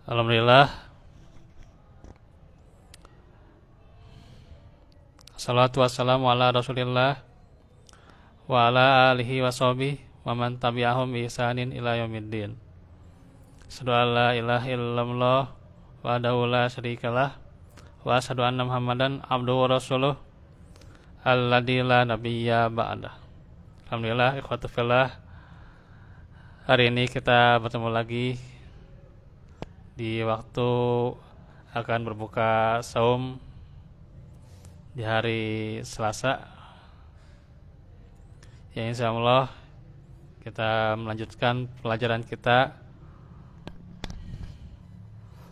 Alhamdulillah. Assalatu wassalamu ala Rasulillah wa ala alihi wa sahbihi wa man tabi'ahum bi ihsanin ila yaumiddin. Asyhadu an la ilaha illallah wahdahu la syarikalah wa asyhadu anna Muhammadan abduhu wa rasuluh alladzi la nabiyya ba'dah. Alhamdulillah, ikhwatu fillah. Hari ini kita bertemu lagi di waktu akan berbuka saum di hari Selasa. Ya, insyaallah kita melanjutkan pelajaran kita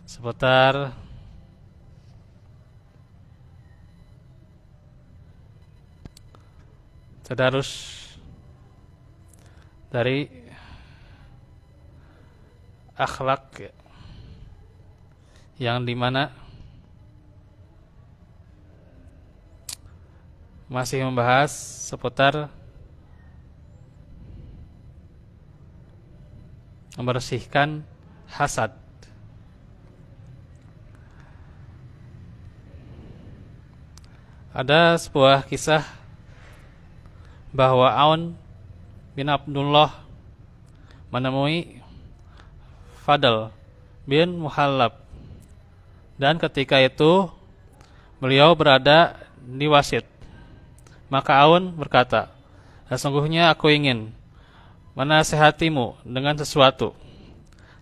seputar tadarus dari akhlak, yang dimana masih membahas seputar membersihkan hasad. Ada sebuah kisah bahwa Aun bin Abdullah menemui Fadl bin Muhallab, dan ketika itu beliau berada di wasit. Maka Aun berkata, sesungguhnya aku ingin menasihatimu dengan sesuatu.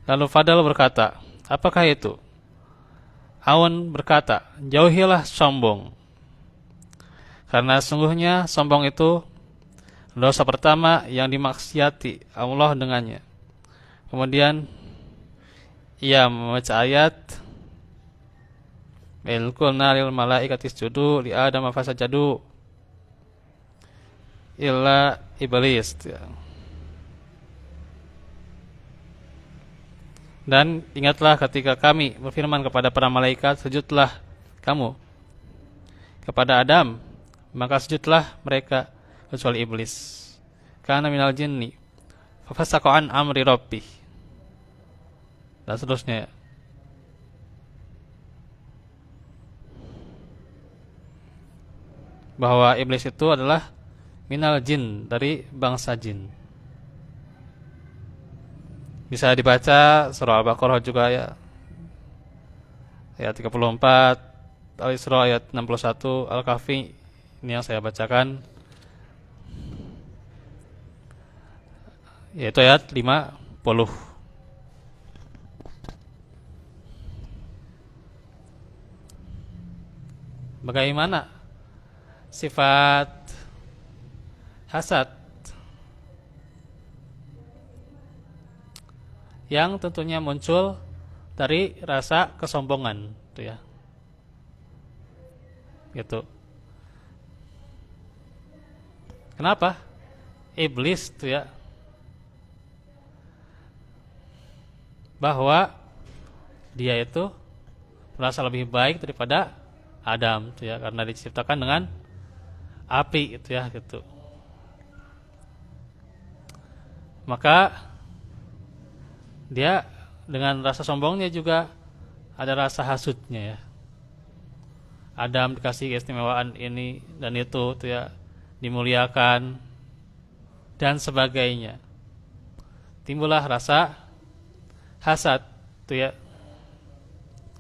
Lalu Fadl berkata, apakah itu? Aun berkata, jauhilah sombong, karena sesungguhnya sombong itu dosa pertama yang dimaksiati Allah dengannya. Kemudian ia membaca ayat, "Wa qulna lil malaikati isjudu li Adam fasajadu illa iblis." Dan ingatlah ketika kami berfirman kepada para malaikat, sujudlah kamu kepada Adam, maka sujudlah mereka kecuali iblis, karena minal jinni fafasaqa an amri rabbih, dan seterusnya. Bahwa iblis itu adalah minal jin, dari bangsa jin. Bisa dibaca surah Al-Baqarah juga ya, ayat 34, Al-Isra ayat 61, Al-Kahfi ini yang saya bacakan, yaitu ayat 50. Bagaimana sifat hasad yang tentunya muncul dari rasa kesombongan, gitu ya. Gitu. Kenapa? Iblis, tuh ya, bahwa dia itu merasa lebih baik daripada Adam, tuh ya, karena diciptakan dengan api, itu ya, gitu. Maka dia dengan rasa sombongnya juga ada rasa hasudnya, ya. Adam dikasih keistimewaan ini dan itu, tuh ya, dimuliakan dan sebagainya. Timbullah rasa hasad, tuh ya.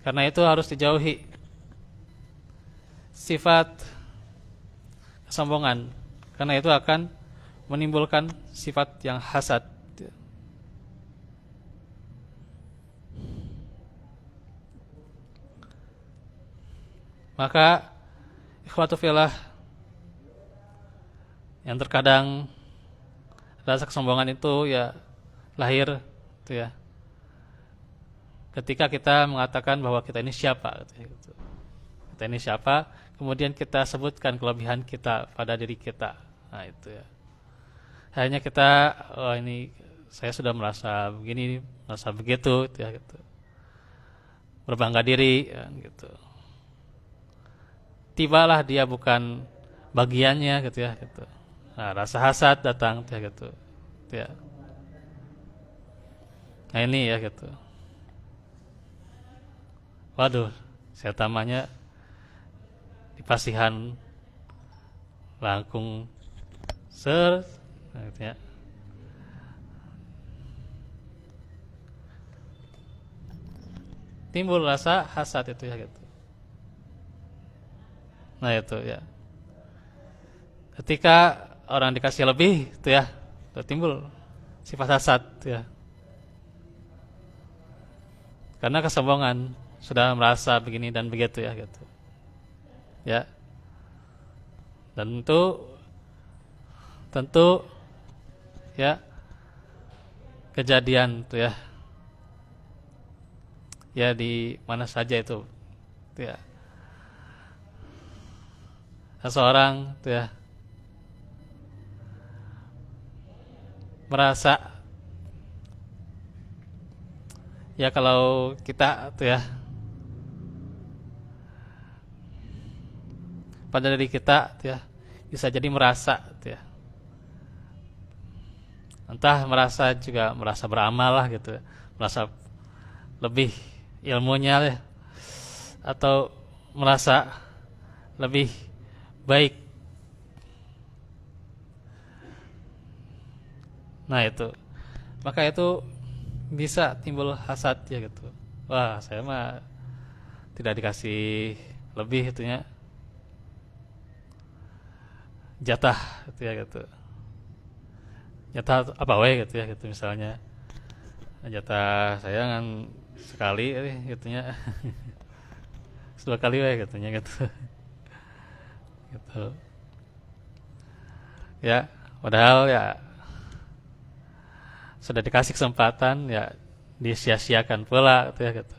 Karena itu harus dijauhi sifat kesombongan, karena itu akan menimbulkan sifat yang hasad. Maka ikhwatu fillah, yang terkadang rasa kesombongan itu ya lahir, gitu ya, ketika kita mengatakan bahwa kita ini siapa, gitu. Kita ini siapa, kemudian kita sebutkan kelebihan kita pada diri kita. Nah, itu ya. Hanya kita, oh ini saya sudah merasa begini, merasa begitu, gitu ya, gitu. Berbangga diri, ya, gitu. Tibalah dia bukan bagiannya, gitu ya, gitu. Nah, rasa hasad datang, gitu ya, gitu. Ya. Nah, ini ya, gitu. waduh, saya tamanya di pasihan langkung ser gitu ya. Timbul rasa hasad itu ya gitu. Nah itu ya. Ketika orang dikasih lebih itu ya, itu timbul sifat hasad ya. Karena kesombongan, sudah merasa begini dan begitu ya gitu. Ya. Dan tentu ya kejadian tuh ya. Ya di mana saja itu tuh ya. Seseorang tuh ya merasa ya kalau kita tuh ya pada diri kita tuh ya bisa jadi merasa tuh ya, entah merasa beramal lah gitu ya, merasa lebih ilmunya ya, atau merasa lebih baik. Nah itu, maka itu bisa timbul hasad ya gitu. Wah, saya mah tidak dikasih lebih itunya jatah gitu ya gitu. Jatah apa wae gitu ya gitu, misalnya jatah saya kan sekali gitunya. Dua kali wae gitunya gitu. Gitu. Ya, padahal ya sudah dikasih kesempatan ya disia-siakan pula gitu ya gitu.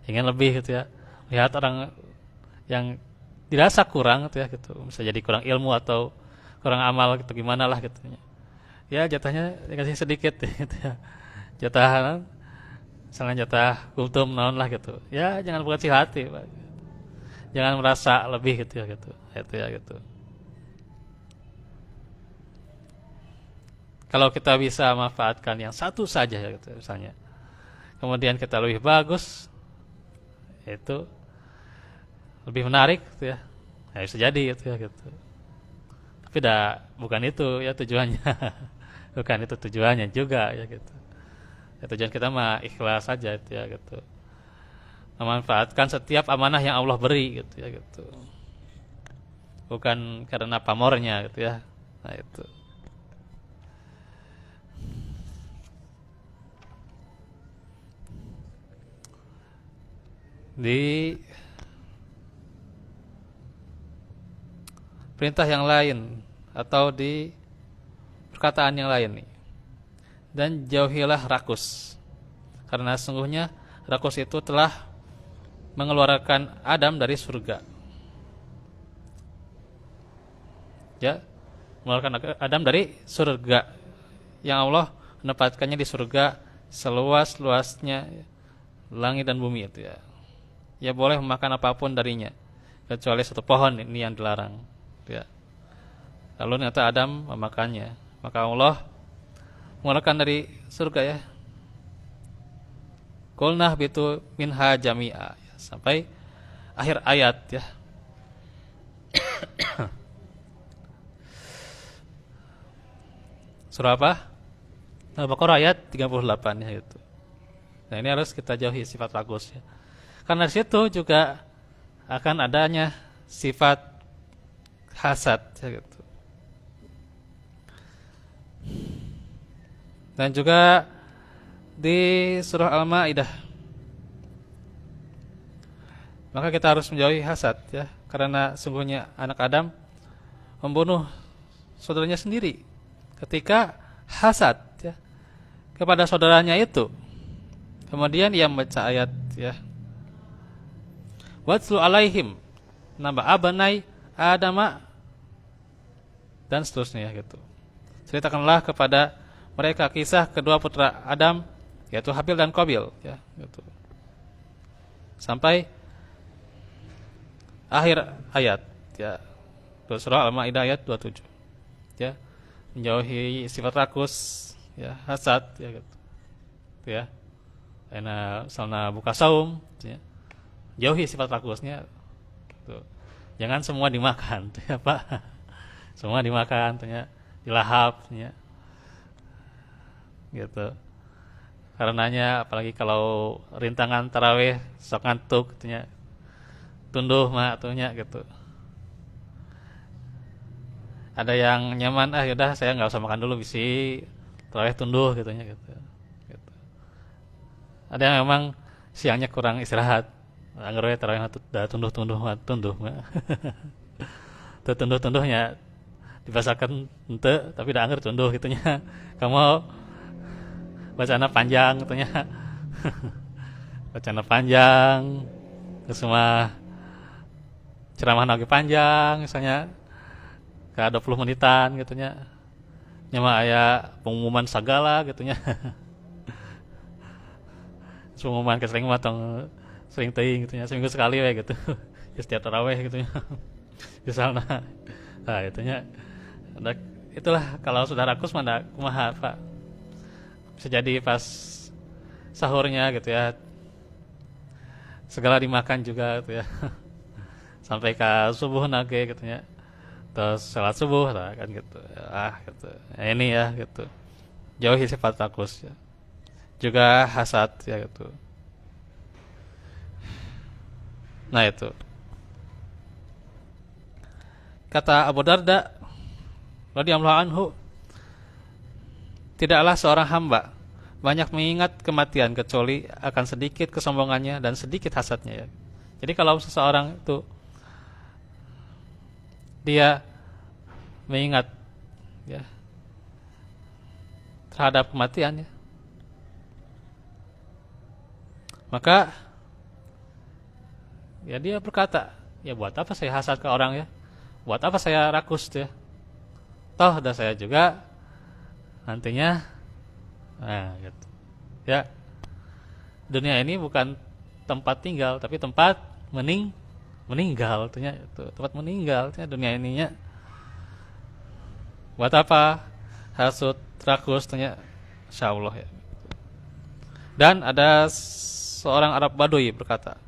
Ingin lebih gitu ya. Lihat orang yang dirasa kurang gitu ya gitu. Bisa jadi kurang ilmu atau kurang amal gitu, gimana lah gitu ya. Jatahnya dikasih sedikit gitu ya. Jatah misalnya jatah kultum naon lah gitu. Ya jangan berkecil hati, Pak. Jangan merasa lebih gitu ya gitu. Itu ya gitu. Kalau kita bisa manfaatkan yang satu saja ya gitu misalnya. Kemudian kita lebih bagus, itu lebih menarik gitu ya. Ya bisa jadi gitu ya gitu. Tapi bukan itu ya tujuannya. Bukan itu tujuannya juga ya gitu. Ya, tujuan kita mah ikhlas saja itu ya gitu. Memanfaatkan setiap amanah yang Allah beri gitu ya gitu. Bukan karena pamornya gitu ya. Nah itu. Di perintah yang lain atau di perkataan yang lain nih. Dan jauhilah rakus. Karena sesungguhnya rakus itu telah mengeluarkan Adam dari surga. Ya, mengeluarkan Adam dari surga yang Allah menempatkannya di surga seluas-luasnya langit dan bumi itu ya. Ya boleh memakan apapun darinya kecuali satu pohon ini yang dilarang. Ya. Lalu ternyata Adam memakannya, maka Allah mengeluarkan dari surga ya. Qulnah bitu minha jami'a ya, sampai akhir ayat ya. Surah apa? Al-Baqarah ayat 38 ya itu. Nah ini harus kita jauhi sifat ragus ya. Karena di situ juga akan adanya sifat hasad ya gitu. Dan juga di surah Al-Maidah, maka kita harus menjauhi hasad ya, karena sungguhnya anak Adam membunuh saudaranya sendiri ketika hasad ya kepada saudaranya itu. Kemudian ia membaca ayat ya, watlu alaihim naba abanai adama dan seterusnya ya gitu. Ceritakanlah kepada mereka kisah kedua putra Adam, yaitu Habil dan Qabil ya gitu. Sampai akhir ayat ya. Surah Al-Maidah ayat 27. Ya. Menjauhi sifat rakus ya, hasad ya gitu. Ya. Karena misalnya buka saum ya. jauhi sifat rakusnya gitu. Jangan semua dimakan tuh ya Pak. Semua dimakan tuh ya, dilahap ya. Gitu. Karenanya apalagi kalau rintangan tarawih sok ngantuk tuh ya. Tunduh mak tuh ya gitu. Ada yang nyaman, yaudah saya nggak usah makan dulu, bisi tarawih tunduh gitu ya gitu. Gitu. Ada yang memang siangnya kurang istirahat, anggar we tarawih udah tunduh tuh tunduhnya dibasakan ente tapi dah anggar tunduh gitunya. Kamu bacana panjang gitunya. Bacana panjang terus semua ceramah lagi panjang misalnya ke 20 menitan gitunya. Nyama aya pengumuman sagala gitunya. Pengumuman kesering matang sering teuing gitunya, seminggu sekali we gitu. Ya setiap tarawih gitunya. Misalnya. Nah, gitunya. Itulah kalau sudah rakus mana kumaha Pak. Bisa jadi pas sahurnya gitu ya. Segala dimakan juga gitu ya. Sampai ke subuh nage gitu ya. Terus salat subuh lah kan gitu. Gitu. Nah, ini ya gitu. Jauhi sifat rakus ya. Juga hasad ya gitu. Nah itu. Kata Abu Darda radhiyallahu anhu, tidaklah seorang hamba banyak mengingat kematian kecuali akan sedikit kesombongannya dan sedikit hasadnya ya. Jadi kalau seseorang itu dia mengingat ya terhadap kematian ya, maka ya dia berkata, ya buat apa saya hasad ke orang ya, buat apa saya rakus ya, toh ada saya juga nantinya. Nah gitu ya, dunia ini bukan tempat tinggal tapi tempat meninggal tuh itu tempat meninggal tuh dunia ininya. Buat apa hasud rakus tuh insyaallah ya. Dan ada seorang Arab Badui berkata,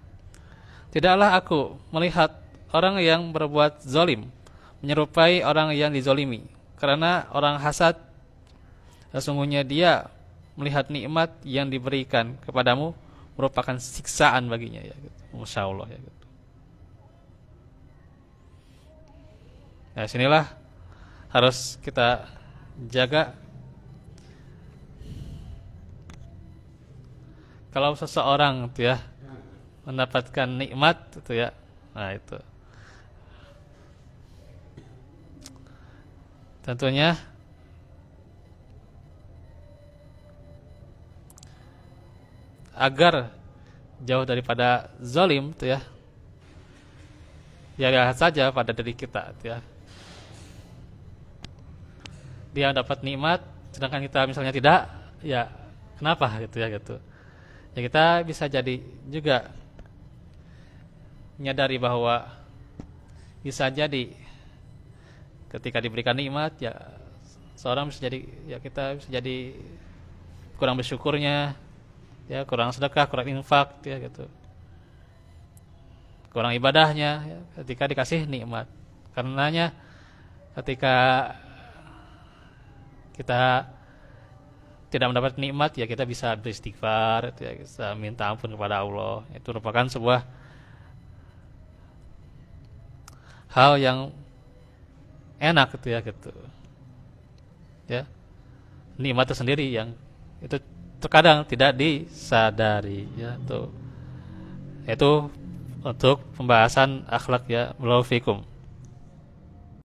tidaklah aku melihat orang yang berbuat zalim menyerupai orang yang dizalimi, karena orang hasad sesungguhnya dia melihat nikmat yang diberikan kepadamu merupakan siksaan baginya ya gitu. Masyaallah ya gitu. Nah, sinilah harus kita jaga. Kalau seseorang itu ya mendapatkan nikmat itu ya, nah itu tentunya agar jauh daripada zalim itu ya, jaga saja pada diri kita itu ya. Dia dapat nikmat sedangkan kita misalnya tidak, ya kenapa gitu ya gitu. Ya kita bisa jadi juga menyadari bahwa bisa jadi ketika diberikan nikmat ya seorang bisa jadi, ya kita bisa jadi kurang bersyukurnya ya, kurang sedekah, kurang infak ya gitu, kurang ibadahnya ya, ketika dikasih nikmat. Karenanya ketika kita tidak mendapat nikmat ya kita bisa beristighfar ya, bisa minta ampun kepada Allah. Itu merupakan sebuah hal yang enak gitu ya gitu. Ya. Nikmat itu sendiri yang itu terkadang tidak disadari ya tuh. Itu untuk pembahasan akhlak ya. Barakallahu fikum.